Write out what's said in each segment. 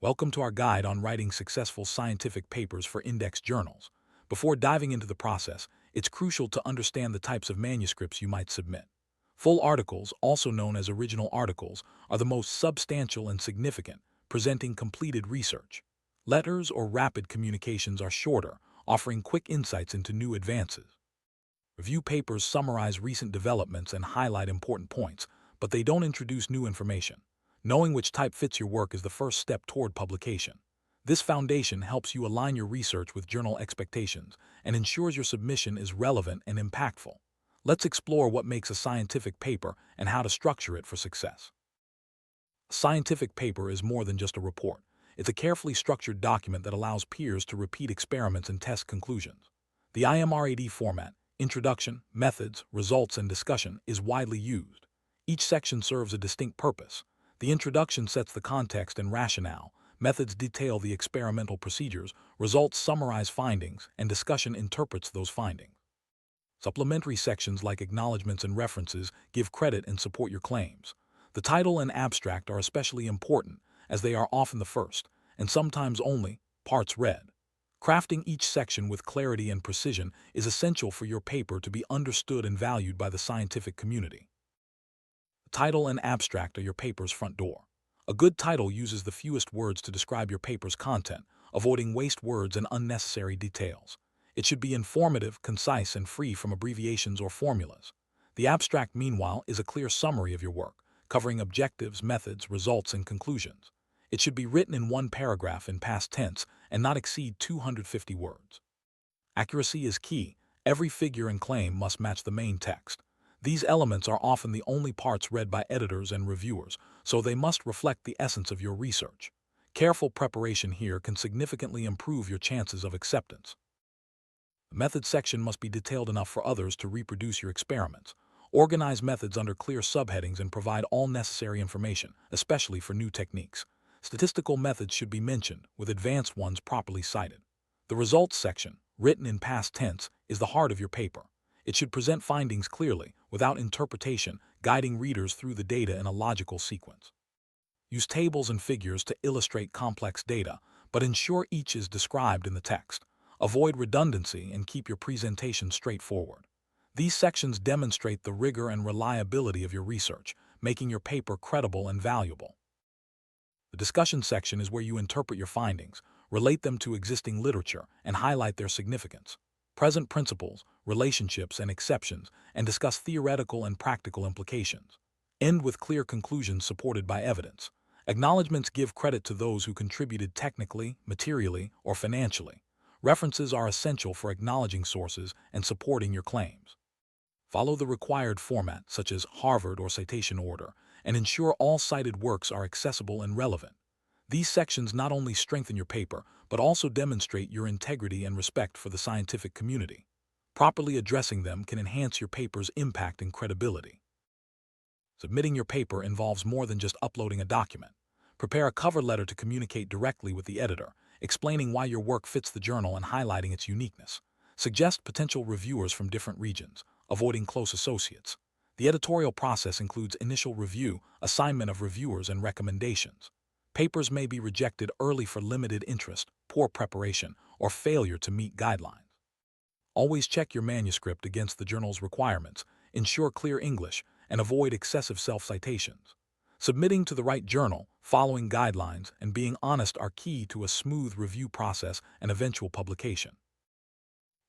Welcome to our guide on writing successful scientific papers for index journals. Before diving into the process, it's crucial to understand the types of manuscripts you might submit. Full articles, also known as original articles, are the most substantial and significant, presenting completed research. Letters or rapid communications are shorter, offering quick insights into new advances. Review papers summarize recent developments and highlight important points, but they don't introduce new information. Knowing which type fits your work is the first step toward publication. This foundation helps you align your research with journal expectations and ensures your submission is relevant and impactful. Let's explore what makes a scientific paper and how to structure it for success. A scientific paper is more than just a report. It's a carefully structured document that allows peers to repeat experiments and test conclusions. The IMRAD format, introduction, methods, results, and discussion, is widely used. Each section serves a distinct purpose. The introduction sets the context and rationale, methods detail the experimental procedures, results summarize findings, and discussion interprets those findings. Supplementary sections like acknowledgments and references give credit and support your claims. The title and abstract are especially important, as they are often the first, and sometimes only, parts read. Crafting each section with clarity and precision is essential for your paper to be understood and valued by the scientific community. Title and abstract are your paper's front door. A good title uses the fewest words to describe your paper's content, avoiding waste words and unnecessary details. It should be informative, concise, and free from abbreviations or formulas. The abstract, meanwhile, is a clear summary of your work, covering objectives, methods, results, and conclusions. It should be written in one paragraph in past tense and not exceed 250 words. Accuracy is key. Every figure and claim must match the main text. These elements are often the only parts read by editors and reviewers, so they must reflect the essence of your research. Careful preparation here can significantly improve your chances of acceptance. The methods section must be detailed enough for others to reproduce your experiments. Organize methods under clear subheadings and provide all necessary information, especially for new techniques. Statistical methods should be mentioned, with advanced ones properly cited. The results section, written in past tense, is the heart of your paper. It should present findings clearly, without interpretation, guiding readers through the data in a logical sequence. Use tables and figures to illustrate complex data, but ensure each is described in the text. Avoid redundancy and keep your presentation straightforward. These sections demonstrate the rigor and reliability of your research, making your paper credible and valuable. The discussion section is where you interpret your findings, relate them to existing literature, and highlight their significance. Present principles, relationships, and exceptions, and discuss theoretical and practical implications. End with clear conclusions supported by evidence. Acknowledgments give credit to those who contributed technically, materially, or financially. References are essential for acknowledging sources and supporting your claims. Follow the required format, such as Harvard or citation order, and ensure all cited works are accessible and relevant. These sections not only strengthen your paper, but also demonstrate your integrity and respect for the scientific community. Properly addressing them can enhance your paper's impact and credibility. Submitting your paper involves more than just uploading a document. Prepare a cover letter to communicate directly with the editor, explaining why your work fits the journal and highlighting its uniqueness. Suggest potential reviewers from different regions, avoiding close associates. The editorial process includes initial review, assignment of reviewers, and recommendations. Papers may be rejected early for limited interest, poor preparation, or failure to meet guidelines. Always check your manuscript against the journal's requirements, ensure clear English, and avoid excessive self-citations. Submitting to the right journal, following guidelines, and being honest are key to a smooth review process and eventual publication.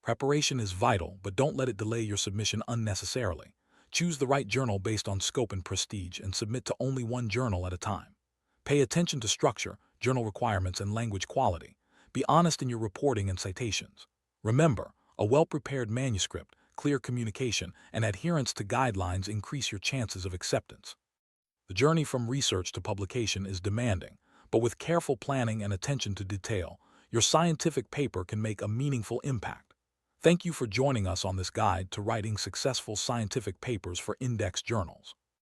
Preparation is vital, but don't let it delay your submission unnecessarily. Choose the right journal based on scope and prestige and submit to only one journal at a time. Pay attention to structure, journal requirements, and language quality. Be honest in your reporting and citations. Remember, a well-prepared manuscript, clear communication, and adherence to guidelines increase your chances of acceptance. The journey from research to publication is demanding, but with careful planning and attention to detail, your scientific paper can make a meaningful impact. Thank you for joining us on this guide to writing successful scientific papers for index journals.